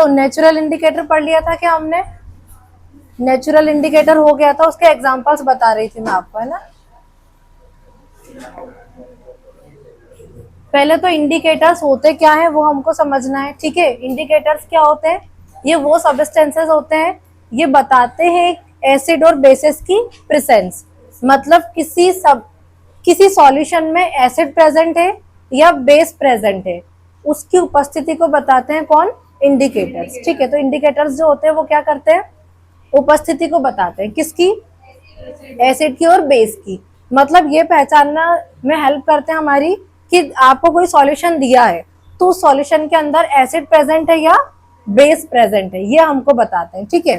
तो natural indicator पढ़ लिया था क्या हमने? नेचुरल इंडिकेटर हो गया था, उसके एग्जांपल्स बता रही थी मैं आपको, है ना। पहले तो इंडिकेटर्स होते क्या है वो हमको समझना है, ठीक है। इंडिकेटर्स क्या होते हैं? ये वो सब्सटेंसेस होते हैं, ये बताते हैं एसिड और बेसिस की प्रेजेंस, मतलब किसी सॉल्यूशन में एसिड प्रेजेंट है या बेस प्रेजेंट है, उसकी उपस्थिति को बताते हैं कौन? इंडिकेटर्स, ठीक है। तो इंडिकेटर्स जो होते हैं वो क्या करते हैं? उपस्थिति को बताते हैं, किसकी? एसिड की और बेस की। मतलब ये पहचानना में हेल्प करते हैं हमारी कि आपको कोई सॉल्यूशन दिया है तो उस सॉल्यूशन के अंदर एसिड प्रेजेंट है या बेस प्रेजेंट है, ये हमको बताते हैं, ठीक है।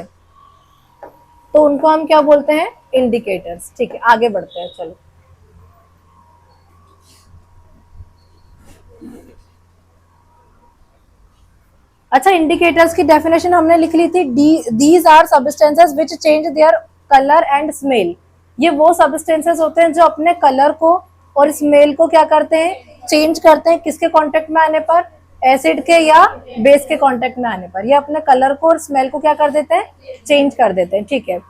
तो उनको हम क्या बोलते हैं? इंडिकेटर्स, ठीक है। आगे बढ़ते हैं, चलो। अच्छा, इंडिकेटर्स की डेफिनेशन हमने लिख ली थी, these are substances which change their colour and smell. ये वो सब्सटेंसेस होते हैं जो अपने कलर को और स्मेल को क्या करते हैं? चेंज करते हैं, किसके कांटेक्ट में आने पर? एसिड के या बेस के कांटेक्ट में आने पर ये अपने कलर को और स्मेल को क्या कर देते हैं? चेंज कर देते हैं, ठीक है।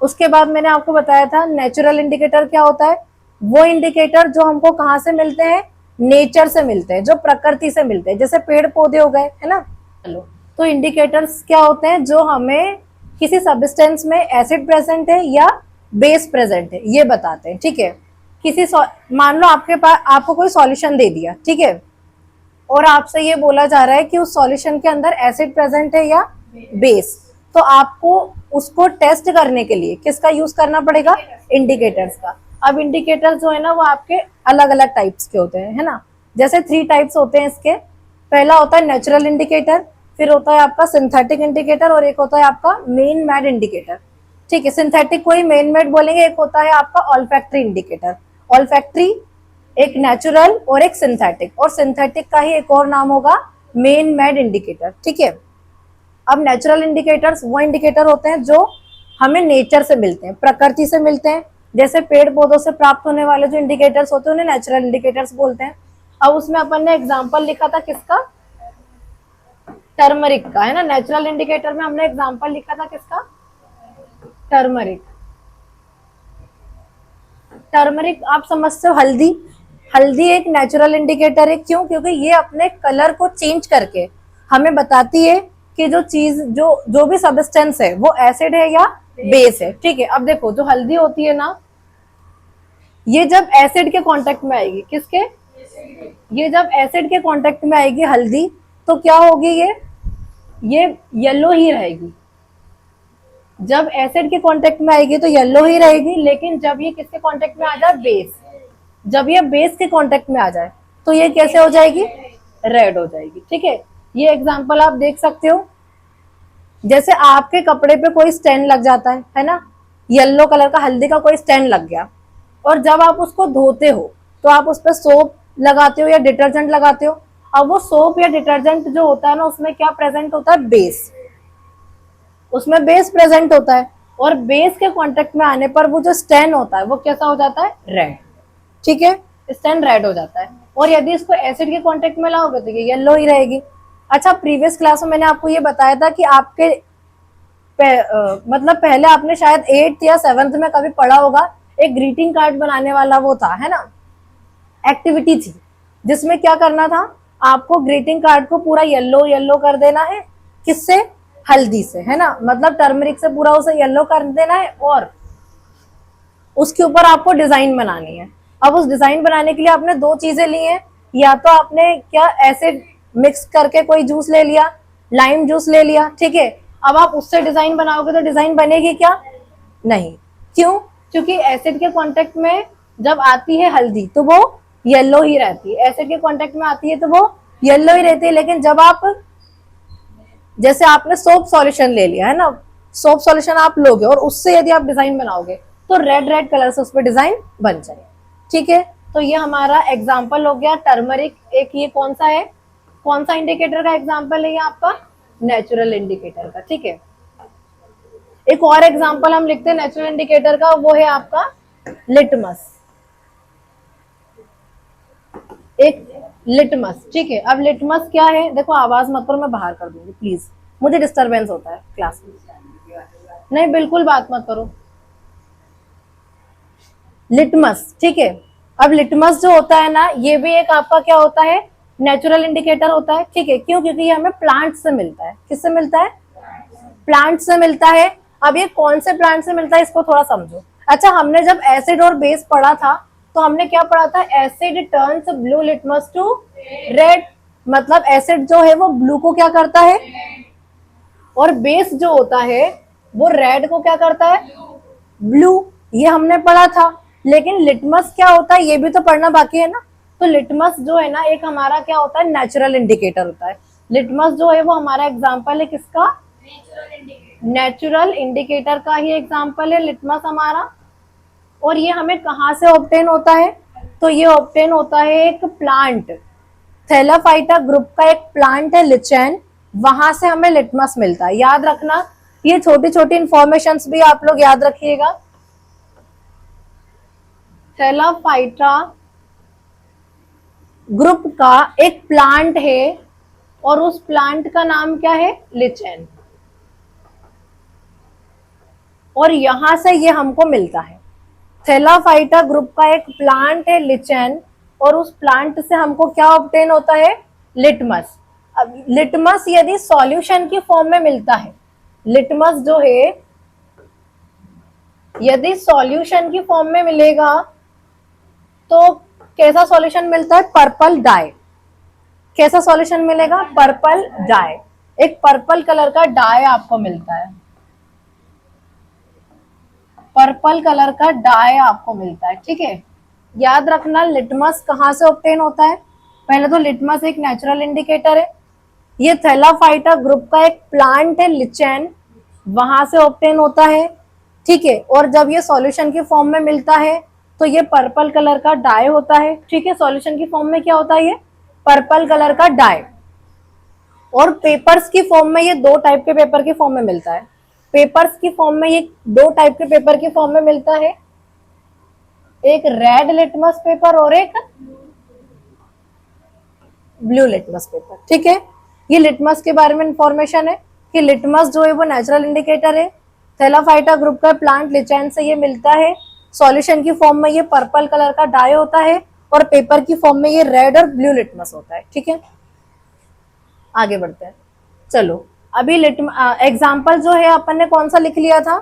उसके बाद मैंने आपको बताया था नेचुरल इंडिकेटर क्या होता है। वो इंडिकेटर जो हमको कहाँ से मिलते हैं? नेचर से मिलते हैं, जो प्रकृति से मिलते हैं, जैसे पेड़ पौधे हो गए, है ना। चलो, तो इंडिकेटर्स क्या होते हैं? जो हमें किसी सब्सटेंस में एसिड प्रेजेंट है या बेस प्रेजेंट है ये बताते हैं, ठीक है। मान लो आपके पास आपको कोई सॉल्यूशन दे दिया, ठीक है, और आपसे ये बोला जा रहा है कि उस सॉल्यूशन के अंदर एसिड प्रेजेंट है या बेस, तो आपको उसको टेस्ट करने के लिए किसका यूज करना पड़ेगा? इंडिकेटर्स का। अब इंडिकेटर्स जो है ना वो आपके अलग अलग टाइप्स के होते हैं, है ना। जैसे 3 टाइप्स होते हैं इसके। पहला होता है नेचुरल इंडिकेटर, फिर होता है आपका सिंथेटिक इंडिकेटर, और एक होता है आपका मेन मेड इंडिकेटर, ठीक है। सिंथेटिक को ही मेन मेड बोलेंगे। एक होता है आपका ऑल्फैक्टरी इंडिकेटर। ऑल्फैक्टरी एक नेचुरल और एक सिंथेटिक, और सिंथेटिक का ही एक और नाम होगा मेन मेड इंडिकेटर, ठीक है। अब नेचुरल इंडिकेटर्स वो इंडिकेटर होते हैं जो हमें नेचर से मिलते हैं, प्रकृति से मिलते हैं। जैसे पेड़ पौधों से प्राप्त होने वाले जो इंडिकेटर्स होते हैं उन्हें नेचुरल इंडिकेटर्स बोलते हैं। अब उसमें अपन ने एग्जाम्पल लिखा था किसका? टर्मरिक का, है ना। नेचुरल इंडिकेटर में हमने एग्जाम्पल लिखा था किसका? टर्मरिक। टर्मरिक आप समझते हो? हल्दी। हल्दी एक नेचुरल इंडिकेटर है, क्यों? क्योंकि ये अपने कलर को चेंज करके हमें बताती है कि जो चीज जो जो भी सब्सटेंस है वो एसिड है या बेस है, ठीक है। अब देखो, जो हल्दी होती है ना, ये जब एसिड के कांटेक्ट में आएगी, किसके? ये जब एसिड के कांटेक्ट में आएगी हल्दी, तो क्या होगी? ये येलो ही रहेगी। जब एसिड के कांटेक्ट में आएगी तो येलो ही रहेगी, लेकिन जब ये किसके कांटेक्ट में आ जाए? बेस। जब ये बेस के कांटेक्ट में आ जाए तो ये कैसे हो जाएगी? रेड हो जाएगी, ठीक है। ये एग्जांपल आप देख सकते हो। जैसे आपके कपड़े पे कोई स्टेन लग जाता है ना, येलो कलर का हल्दी का कोई स्टेन लग गया, और जब आप उसको धोते हो तो आप उस पर सोप लगाते हो या डिटर्जेंट लगाते हो। अब वो सोप या डिटर्जेंट जो होता है ना, उसमें क्या प्रेजेंट होता है? बेस। उसमें बेस प्रेजेंट होता है, और बेस के कांटेक्ट में आने पर वो जो स्टेन होता है वो कैसा हो जाता है? रेड, ठीक है। स्टेन रेड हो जाता है। और यदि इसको एसिड के कांटेक्ट में लाओगे तो ये येलो ही रहेगी। अच्छा, प्रीवियस क्लास में मैंने आपको ये बताया था कि आपके मतलब पहले आपने शायद 8th या 7th में कभी पढ़ा होगा, एक ग्रीटिंग कार्ड बनाने वाला वो था, है ना, एक्टिविटी थी, जिसमें क्या करना था? आपको ग्रीटिंग कार्ड को पूरा येलो येलो कर देना है। किससे? हल्दी से, है ना। मतलब टर्मरिक से पूरा उसे येलो कर देना है, और उसके ऊपर आपको डिजाइन बनानी है। अब उस डिजाइन बनाने के लिए आपने 2 चीजें ली हैं। या तो आपने क्या एसिड मिक्स करके कोई जूस ले लिया, लाइम जूस ले लिया, ठीक है। अब आप उससे डिजाइन बनाओगे तो डिजाइन बनेगी क्या? नहीं। क्यों? क्योंकि एसिड के कांटेक्ट में जब आती है हल्दी तो वो येलो ही रहती है, एसिड के कांटेक्ट में आती है तो वो येलो ही रहती है। लेकिन जब आप, जैसे आपने सोप सॉल्यूशन ले लिया, है ना, सोप सॉल्यूशन आप लोगे और उससे यदि आप डिजाइन बनाओगे तो रेड रेड कलर से उस पर डिजाइन बन जाए, ठीक है। तो ये हमारा एग्जाम्पल हो गया टर्मरिक। एक ये कौन सा है? कौन सा इंडिकेटर का एग्जाम्पल है? ये आपका नेचुरल इंडिकेटर का, ठीक है। एक और एग्जाम्पल हम लिखते हैं नेचुरल इंडिकेटर का, वो है आपका लिटमस। एक लिटमस, ठीक है। अब लिटमस क्या है? देखो, आवाज मत करो, मैं बाहर कर दूंगी प्लीज। मुझे डिस्टरबेंस होता है क्लास में। नहीं, बिल्कुल बात मत करो। लिटमस, ठीक है। अब लिटमस जो होता है ना, ये भी एक आपका क्या होता है, नेचुरल इंडिकेटर होता है, ठीक है। क्यों? क्योंकि ये हमें प्लांट से मिलता है। किससे मिलता है? प्लांट से मिलता है। अब ये कौन से प्लांट से मिलता है, इसको थोड़ा समझो। अच्छा, हमने जब एसिड और बेस पढ़ा था, तो हमने क्या पढ़ा था? Acid turns blue litmus to red. मतलब एसिड जो है वो ब्लू को क्या करता है, और बेस जो होता है वो रेड को क्या करता है? ब्लू। ये हमने पढ़ा था। लेकिन लिटमस क्या होता है, ये भी तो पढ़ना बाकी है ना। तो लिटमस जो है ना, एक हमारा क्या होता है, नेचुरल इंडिकेटर होता है। लिटमस जो है वो हमारा एग्जाम्पल है किसका? नेचुरल इंडिकेटर का ही एग्जाम्पल है लिटमस हमारा। और ये हमें कहाँ से ऑब्टेन होता है? तो ये ऑब्टेन होता है एक प्लांट, थैलाफाइटा ग्रुप का एक प्लांट है लिचेन, वहां से हमें लिटमस मिलता है। याद रखना, ये छोटी छोटी इंफॉर्मेशन भी आप लोग याद रखिएगा। थैलाफाइटा ग्रुप का एक प्लांट है, और उस प्लांट का नाम क्या है? लिचेन। और यहां से ये हमको मिलता है। थैलाफाइटा ग्रुप का एक प्लांट है लिचेन, और उस प्लांट से हमको क्या ऑब्टेन होता है? लिटमस। अब लिटमस यदि सॉल्यूशन की फॉर्म में मिलता है, लिटमस जो है यदि सॉल्यूशन की फॉर्म में मिलेगा, तो कैसा सॉल्यूशन मिलता है? Purple dye. कैसा सॉल्यूशन मिलेगा? Purple dye. एक पर्पल कलर का डाई आपको मिलता है। पर्पल कलर का डाई आपको मिलता है, ठीक है। याद रखना, लिटमस कहाँ से ऑब्टेन होता है? पहले तो लिटमस एक नेचुरल इंडिकेटर है। ये थैलाफाइटा ग्रुप का एक प्लांट है लिचेन, वहां से ऑब्टेन होता है, ठीक है। और जब ये सॉल्यूशन की फॉर्म में मिलता है, तो ये पर्पल कलर का डाई होता है, ठीक है। सॉल्यूशन की फॉर्म में क्या होता है? ये पर्पल कलर का डाई। और पेपर्स की फॉर्म में ये दो टाइप के पेपर की फॉर्म में मिलता है। पेपर्स की फॉर्म में ये दो टाइप के पेपर की फॉर्म में मिलता है, एक रेड लिटमस पेपर और एक ब्लू लिटमस पेपर, ठीक है। ये लिटमस के बारे में इंफॉर्मेशन है कि लिटमस जो है वो नेचुरल इंडिकेटर है। थैलाफाइटा ग्रुप का प्लांट लिचेन से ये मिलता है। सॉल्यूशन की फॉर्म में ये पर्पल कलर का डाई होता है, और पेपर की फॉर्म में ये रेड और ब्लू लिटमस होता है, ठीक है। आगे बढ़ते हैं, चलो। अभी एग्जाम्पल जो है अपन ने कौन सा लिख लिया था?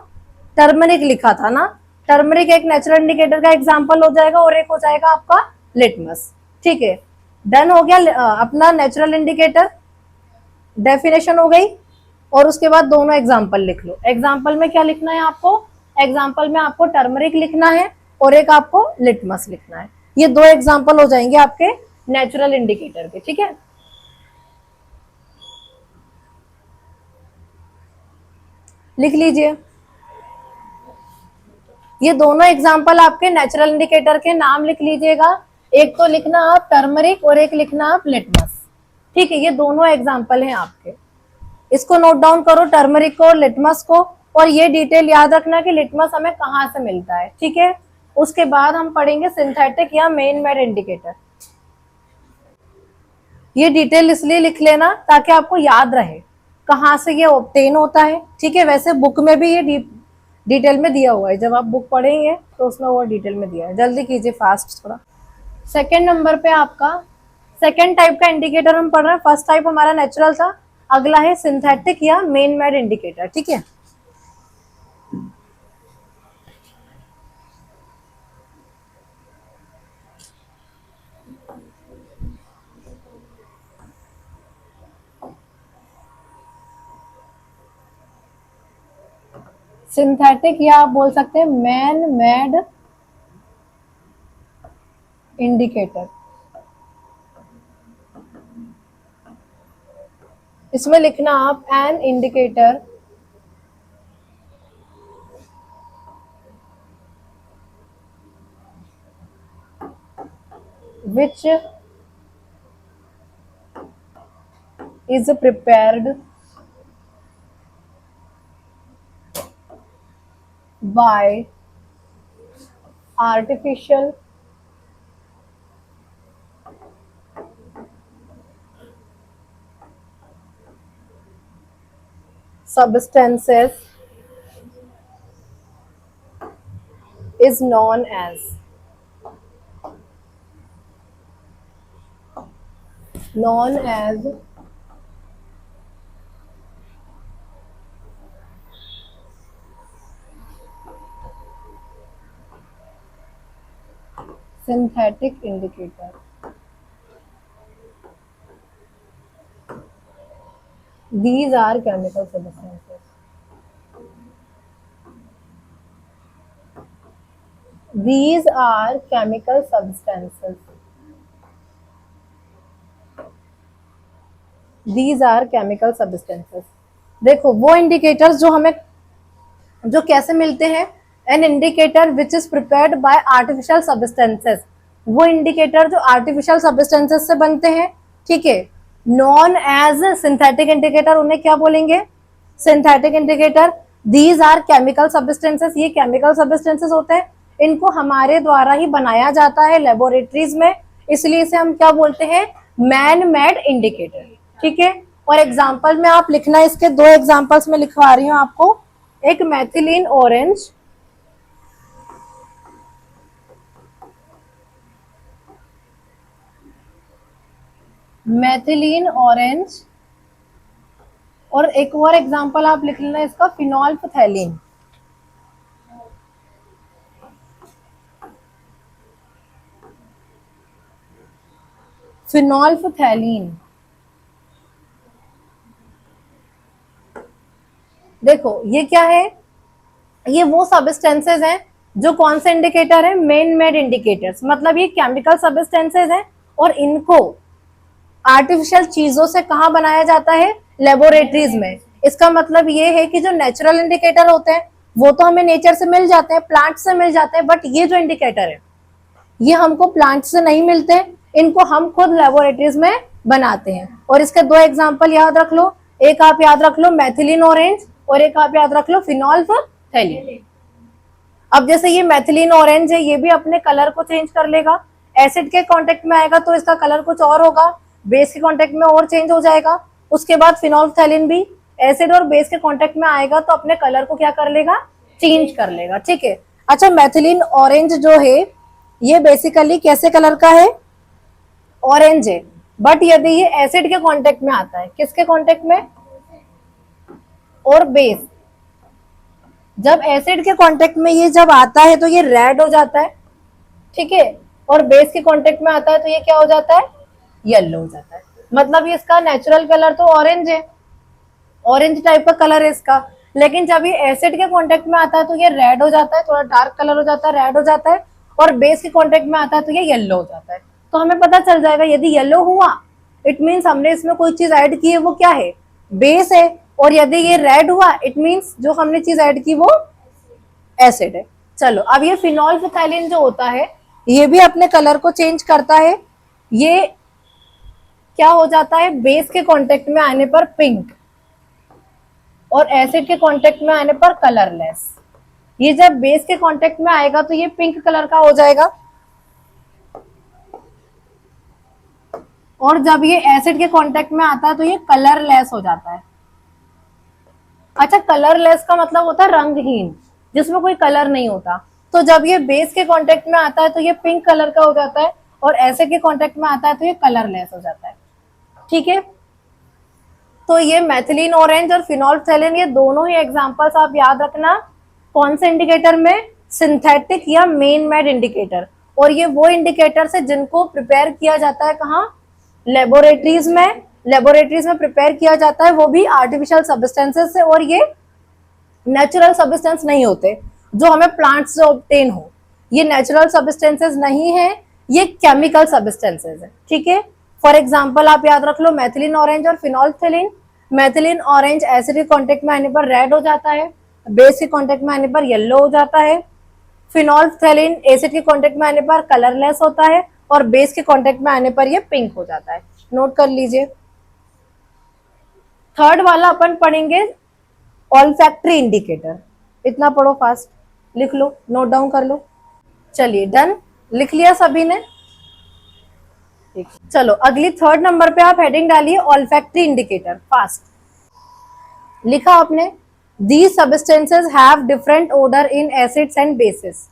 टर्मरिक लिखा था ना। टर्मरिक एक नेचुरल इंडिकेटर का एग्जाम्पल हो जाएगा, और एक हो जाएगा आपका लिटमस, ठीक है। डन हो गया अपना नेचुरल इंडिकेटर, डेफिनेशन हो गई। और उसके बाद दोनों एग्जाम्पल लिख लो। एग्जाम्पल में क्या लिखना है आपको? एग्जाम्पल में आपको टर्मरिक लिखना है, और एक आपको लिटमस लिखना है। ये दो एग्जाम्पल हो जाएंगे आपके नेचुरल इंडिकेटर के, ठीक है। लिख लीजिए। ये दोनों एग्जाम्पल आपके नेचुरल इंडिकेटर के नाम लिख लीजिएगा। एक तो लिखना आप टर्मरिक, और एक लिखना आप लिटमस, ठीक है। ये दोनों एग्जाम्पल हैं आपके। इसको नोट डाउन करो, टर्मरिक को और लिटमस को। और ये डिटेल याद रखना कि लिटमस हमें कहाँ से मिलता है, ठीक है। उसके बाद हम पढ़ेंगे सिंथेटिक या मेन मेड इंडिकेटर। ये डिटेल इसलिए लिख लेना ताकि आपको याद रहे कहाँ से ये ऑब्टेन होता है, ठीक है। वैसे बुक में भी ये डिटेल में दिया हुआ है, जब आप बुक पढ़ेंगे तो उसमें वो डिटेल में दिया है। जल्दी कीजिए, फास्ट थोड़ा। सेकेंड नंबर पे आपका सेकेंड टाइप का इंडिकेटर हम पढ़ रहे हैं। फर्स्ट टाइप हमारा नेचुरल था, अगला है सिंथेटिक या मेन मेड इंडिकेटर, ठीक है। सिंथेटिक या आप बोल सकते हैं मैन मेड इंडिकेटर। इसमें लिखना आप an indicator which is prepared by artificial substances is known as synthetic indicator. These are chemical substances. These are chemical substances. These are chemical substances. देखो वो इंडिकेटर्स जो हमें जो कैसे मिलते हैं, an indicator which is prepared by artificial substances, वो indicator जो आर्टिफिशियल सब्सटेंसेस से बनते हैं, ठीक है, नॉन एज सिंथेटिक इंडिकेटर, उन्हें क्या बोलेंगे, synthetic indicator. These are chemical substances, ये केमिकल सब्सटेंसेस होते हैं, इनको हमारे द्वारा ही बनाया जाता है लेबोरेटरीज में, इसलिए इसे हम क्या बोलते हैं, मैन मेड इंडिकेटर. ठीक है, और एग्जाम्पल में आप लिखना, इसके दो एग्जाम्पल्स में लिखवा रही हूं आपको. एक मैथिलीन ऑरेंज, मैथिलीन ऑरेंज, और एक और एग्जांपल आप लिख लेना इसका, फिनोल्फथैलीन. फिनोल्फथैलीन, देखो ये क्या है, ये वो सब्सटेंसेस हैं जो कौन से इंडिकेटर है, मेन मेड इंडिकेटर्स, मतलब ये केमिकल सब्सटेंसेस हैं और इनको आर्टिफिशियल चीजों से कहाँ बनाया जाता है, लेबोरेटरीज में. इसका मतलब ये है कि जो नेचुरल इंडिकेटर होते हैं वो तो हमें नेचर से मिल जाते हैं, प्लांट से मिल जाते हैं, बट ये जो इंडिकेटर है ये हमको प्लांट से नहीं मिलते, इनको हम खुद लेबोरेटरीज में बनाते हैं. और इसके दो एग्जांपल याद रख लो, एक आप याद रख लो मैथिलीन ऑरेंज और एक आप याद रख लो फिनोल्फथैलीन. अब जैसे ये मैथिलीन ऑरेंज है, ये भी अपने कलर को चेंज कर लेगा, एसिड के कांटेक्ट में आएगा तो इसका कलर कुछ और होगा, बेस के कांटेक्ट में और चेंज हो जाएगा. उसके बाद फिनोल्फथैलीन भी एसिड और बेस के कांटेक्ट में आएगा तो अपने कलर को क्या कर लेगा, चेंज कर लेगा. ठीक है, अच्छा मैथिलीन ऑरेंज जो है ये बेसिकली कैसे कलर का है, ऑरेंज है, बट यदि ये एसिड के कांटेक्ट में आता है, किसके कांटेक्ट में, और बेस, जब एसिड के कांटेक्ट में ये जब आता है तो ये रेड हो जाता है, ठीक है, और बेस के कांटेक्ट में आता है तो ये क्या हो जाता है, येलो हो जाता है. मतलब ये इसका नेचुरल कलर तो ऑरेंज है, ऑरेंज टाइप का कलर है इसका, लेकिन जब ये एसिड के कांटेक्ट में आता है तो ये रेड हो जाता है, थोड़ा डार्क कलर हो जाता है, रेड हो जाता है, और बेस के कांटेक्ट में आता है तो ये येलो हो जाता है. तो हमें पता चल जाएगा यदि येलो हुआ इट मीन्स हमने इसमें कोई चीज ऐड की है, वो क्या है, बेस है, और यदि ये रेड हुआ इट मीन्स जो हमने चीज ऐड की वो एसिड है. चलो अब ये फिनोल्फथैलीन जो होता है ये भी अपने कलर को चेंज करता है, ये क्या हो जाता है, बेस के कांटेक्ट में आने पर पिंक और एसिड के कांटेक्ट में आने पर कलरलेस. ये जब बेस के कांटेक्ट में आएगा तो ये पिंक कलर का हो जाएगा, और जब ये एसिड के कांटेक्ट में आता है तो ये कलरलेस हो जाता है. अच्छा, कलरलेस का मतलब होता है रंगहीन, जिसमें कोई कलर नहीं होता. तो जब ये बेस के कांटेक्ट में आता है तो ये पिंक कलर का हो जाता है, और एसिड के कांटेक्ट में आता है तो ये कलरलेस हो जाता है. ठीक है, तो ये मैथिलीन ऑरेंज और फिनोल्फथैलीन ये दोनों ही एग्जांपल्स आप याद रखना, कौन से इंडिकेटर में, सिंथेटिक या मेन मेड इंडिकेटर. और ये वो इंडिकेटर्स है जिनको प्रिपेयर किया जाता है कहाँ, लेबोरेटरीज में, लेबोरेटरीज में प्रिपेयर किया जाता है, वो भी आर्टिफिशियल सब्सटेंसेस से, और ये नेचुरल सब्सटेंस नहीं होते जो हमें प्लांट से ऑब्टेन हो, ये नेचुरल सब्सटेंसेस नहीं है, ये केमिकल सब्सटेंसेस है. ठीक है, फॉर एग्जाम्पल आप याद रख लो मैथिलीन ऑरेंज और फिनोल्फथैलीन. मैथिलीन ऑरेंज एसिड के कांटेक्ट में आने पर रेड हो जाता है, बेस के कांटेक्ट में आने पर येलो हो जाता है. फिनोल्फथैलीन एसिड के कांटेक्ट में आने पर कलरलेस होता है, और बेस के कांटेक्ट में आने पर ये पिंक हो जाता है. नोट कर लीजिए. थर्ड वाला अपन पढ़ेंगे ऑल्फैक्टरी इंडिकेटर. इतना पढ़ो फास्ट, लिख लो, नोट डाउन कर लो. चलिए डन, लिख लिया सभी ने. चलो अगली थर्ड नंबर पे आप हेडिंग डालिए ऑल्फैक्टरी इंडिकेटर फास्ट. लिखा आपने, these substances have different odour in acids and bases.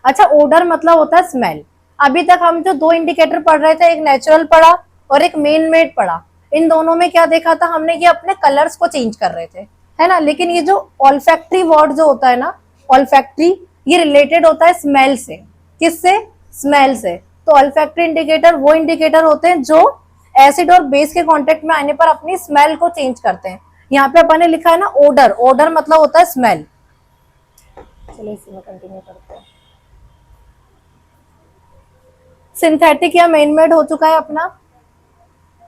अच्छा, ओडर मतलब होता है स्मेल। अभी तक हम जो दो इंडिकेटर पढ़ रहे थे, एक नेचुरल पढ़ा और एक मेन मेड पढ़ा, इन दोनों में क्या देखा था हमने, ये अपने कलर्स को चेंज कर रहे थे, है ना। लेकिन ये जो ऑल्फैक्टरी वर्ड जो होता है ना, ऑल्फैक्टरी, ये रिलेटेड होता है स्मेल से। किससे? स्मेल से। तो ऑल्फैक्टरी इंडिकेटर वो इंडिकेटर होते हैं जो एसिड और बेस के कांटेक्ट में आने पर अपनी स्मेल को चेंज करते हैं। यहाँ पे अपन ने लिखा है ना ओडर, ओडर मतलब होता है स्मेल। चलो इसी में कंटिन्यू करते हैं। सिंथेटिक या मेन मेड हो चुका है अपना।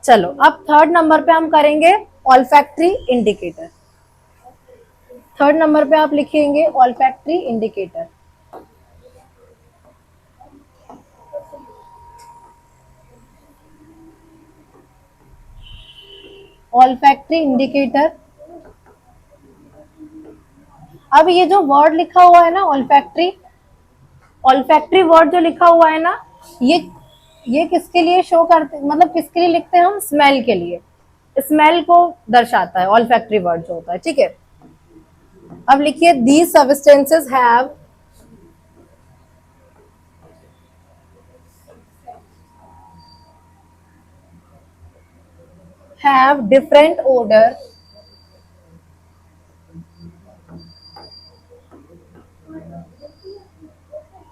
चलो अब थर्ड नंबर पे हम करेंगे ऑल्फैक्टरी इंडिकेटर। थर्ड नंबर पे आप लिखेंगे ऑल्फैक्टरी इंडिकेटर। Olfactory indicator. अब ये जो वर्ड लिखा हुआ है ना ऑल्फैक्टरी, ऑल्फैक्टरी वर्ड जो लिखा हुआ है ना, ये किसके लिए शो करते, मतलब किसके लिए लिखते हैं हम? स्मेल के लिए। स्मेल को दर्शाता है ऑल्फैक्टरी वर्ड जो होता है, ठीक है। अब लिखिए these substances have different odour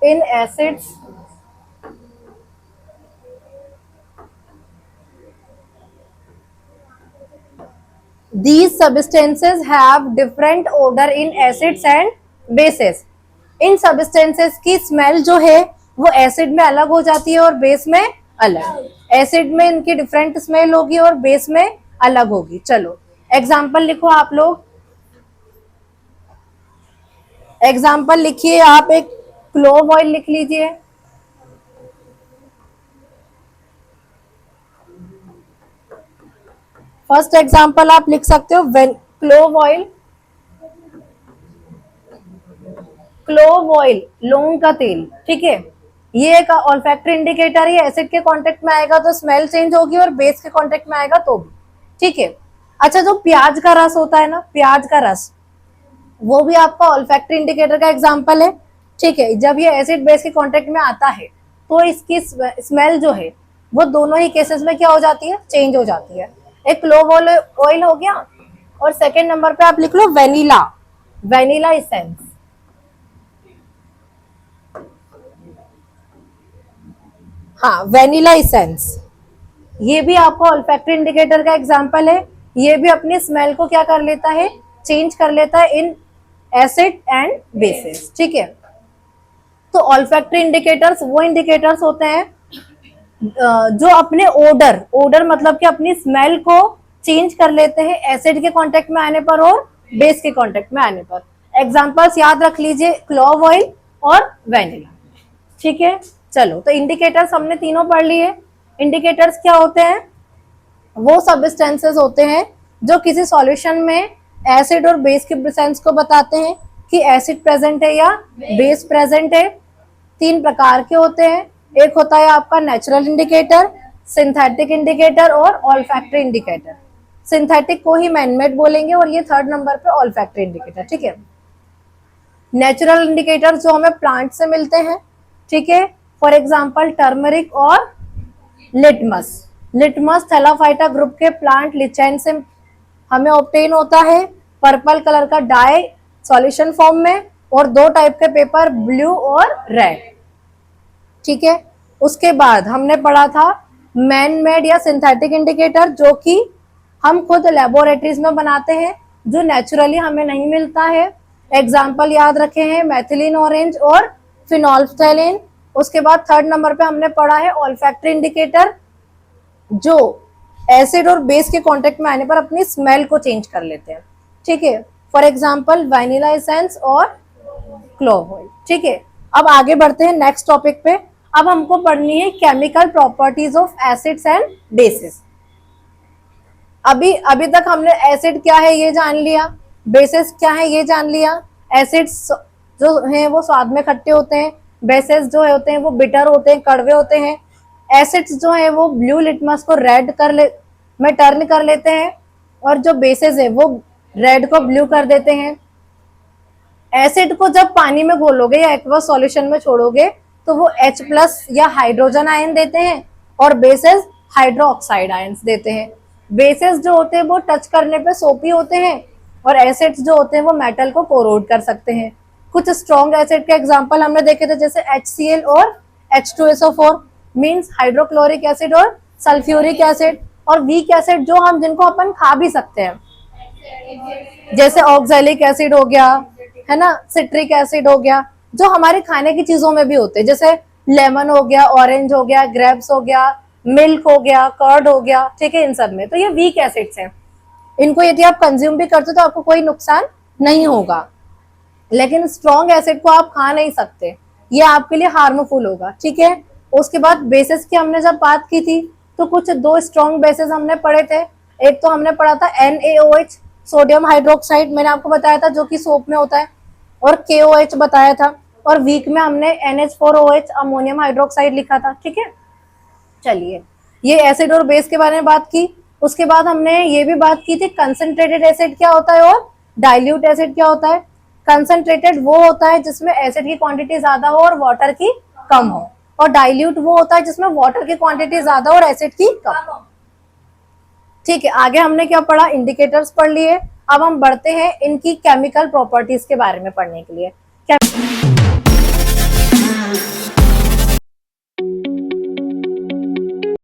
in acids these substances have different odor in acids and bases। In substances की स्मेल जो है वो एसिड में अलग हो जाती है और बेस में अलग। एसिड में इनकी डिफरेंट स्मेल होगी और बेस में अलग होगी। चलो एग्जाम्पल लिखो आप लोग। एग्जाम्पल लिखिए आप, एक क्लोव ऑयल लिख लीजिए। फर्स्ट एग्जाम्पल आप लिख सकते हो क्लोव ऑयल। क्लोव ऑयल, लौंग का तेल, ठीक है। ये एक ऑल्फैक्टरी इंडिकेटर है। एसिड के कांटेक्ट में आएगा तो स्मेल चेंज होगी और बेस के कांटेक्ट में आएगा तो भी, ठीक है। अच्छा, जो प्याज का रस होता है ना, प्याज का रस, वो भी आपका ऑल्फैक्टरी इंडिकेटर का एग्जांपल है, ठीक है। जब ये एसिड बेस के कांटेक्ट में आता है तो इसकी स्मेल जो है वो दोनों ही केसेस में क्या हो जाती है? चेंज हो जाती है। एक क्लोव ऑयल हो गया, और सेकेंड नंबर पे आप लिख लो वेनिला, वेनिला इसेंस। हाँ, वेनिला इसेंस, ये भी आपको ऑल्फैक्टरी इंडिकेटर का एग्जांपल है। ये भी अपनी स्मेल को क्या कर लेता है? चेंज कर लेता है इन एसिड एंड बेसिस, ठीक है। तो ऑल्फैक्टरी इंडिकेटर्स वो इंडिकेटर्स होते हैं जो अपने ओडर, ओडर मतलब कि अपनी स्मेल को चेंज कर लेते हैं एसिड के कांटेक्ट में आने पर और बेस के कांटेक्ट में आने पर। एग्जांपल्स याद रख लीजिए, क्लोव ऑयल और वेनिला, ठीक है। चलो, तो इंडिकेटर्स हमने तीनों पढ़ लिए। इंडिकेटर्स क्या होते हैं? वो सब्सटेंसेस होते हैं जो किसी सॉल्यूशन में एसिड और बेस के प्रेजेंस को बताते हैं कि एसिड प्रेजेंट है या बेस प्रेजेंट है। तीन प्रकार के होते हैं, एक होता है आपका नेचुरल इंडिकेटर, सिंथेटिक इंडिकेटर और ऑल्फैक्टरी इंडिकेटर। सिंथेटिक को ही मैनमेड बोलेंगे और ये थर्ड नंबर पे ऑल्फैक्टरी इंडिकेटर, ठीक है। नेचुरल इंडिकेटर जो हमें प्लांट से मिलते हैं, ठीक है। फॉर एग्जांपल टर्मरिक और लिटमस। लिटमस थैलाफाइटा ग्रुप के प्लांट लिचेन से हमें ऑब्टेन होता है, पर्पल कलर का डाई सॉल्यूशन फॉर्म में, और दो टाइप के पेपर, ब्लू और रेड, ठीक है। उसके बाद हमने पढ़ा था मैन मेड या सिंथेटिक इंडिकेटर, जो कि हम खुद लेबोरेटरीज में बनाते हैं, जो नेचुरली हमें नहीं मिलता है। एग्जाम्पल याद रखे हैं मेथिलीन ऑरेंज और फिनोल्फ्थैलीन। उसके बाद थर्ड नंबर पे हमने पढ़ा है ऑल्फैक्टरी इंडिकेटर, जो एसिड और बेस के कांटेक्ट में आने पर अपनी स्मेल को चेंज कर लेते हैं, ठीक है। फॉर एग्जांपल वैनिला एसेंस और क्लोव ऑयल, ठीक है। अब आगे बढ़ते हैं नेक्स्ट टॉपिक पे। अब हमको पढ़नी है chemical properties of acids and basis. अभी तक हमने एसिड क्या है ये जान लिया, बेसिस क्या है ये जान लिया। एसिड्स जो हैं वो स्वाद में खट्टे होते हैं, बेसिस जो होते हैं वो बिटर होते हैं, कड़वे होते हैं। एसिड्स जो है वो ब्लू लिटमस को रेड में टर्न कर लेते हैं, और जो बेसेस है वो रेड को ब्लू कर देते हैं। एसिड को जब पानी में घोलोगे या एक्वस सॉल्यूशन में छोड़ोगे तो वो H+ या हाइड्रोजन आयन देते हैं, और बेसेस हाइड्रो ऑक्साइड आयन्स देते हैं। बेसेस जो होते हैं वो टच करने पे सोपी होते हैं, और एसिड्स जो होते हैं वो मेटल को कोरोड कर सकते हैं। कुछ स्ट्रॉन्ग एसिड के एग्जांपल हमने देखे थे, जैसे HCl और H2SO4 मींस हाइड्रोक्लोरिक एसिड और सल्फ्यूरिक एसिड। और वीक एसिड जो हम जिनको अपन खा भी सकते हैं, जैसे ऑक्सैलिक एसिड हो गया, है ना, सिट्रिक एसिड हो गया, जो हमारे खाने की चीजों में भी होते हैं, जैसे लेमन हो गया, ऑरेंज हो गया, ग्रेप्स हो गया, मिल्क हो गया, कर्ड हो गया, ठीक है, इन सब में। तो ये वीक एसिड्स हैं, इनको यदि आप कंज्यूम भी करते हो तो आपको कोई नुकसान नहीं होगा, लेकिन स्ट्रॉन्ग एसिड को आप खा नहीं सकते, ये आपके लिए हार्मफुल होगा, ठीक है। उसके बाद बेसिस की हमने जब बात की थी तो कुछ 2 स्ट्रॉन्ग बेसिस हमने पढ़े थे। एक तो हमने पढ़ा था NaOH, सोडियम हाइड्रोक्साइड, मैंने आपको बताया था, जो कि सोप में होता है, और KOH बताया था, और वीक में हमने NH4OH, अमोनियम हाइड्रोक्साइड लिखा था, ठीक है। चलिए, ये एसिड और बेस के बारे में बात की। उसके बाद हमने ये भी बात की थी कंसंट्रेटेड एसिड क्या होता है और डाइल्यूट एसिड क्या होता है। कंसंट्रेटेड वो होता है जिसमें एसिड की क्वांटिटी ज्यादा हो और वाटर की कम हो, और डाइल्यूट वो होता है जिसमें वाटर की क्वांटिटी ज्यादा और एसिड की कम हो, ठीक है। आगे हमने क्या पढ़ा, इंडिकेटर्स पढ़ लिए। अब हम बढ़ते हैं इनकी केमिकल प्रॉपर्टीज के बारे में पढ़ने के लिए।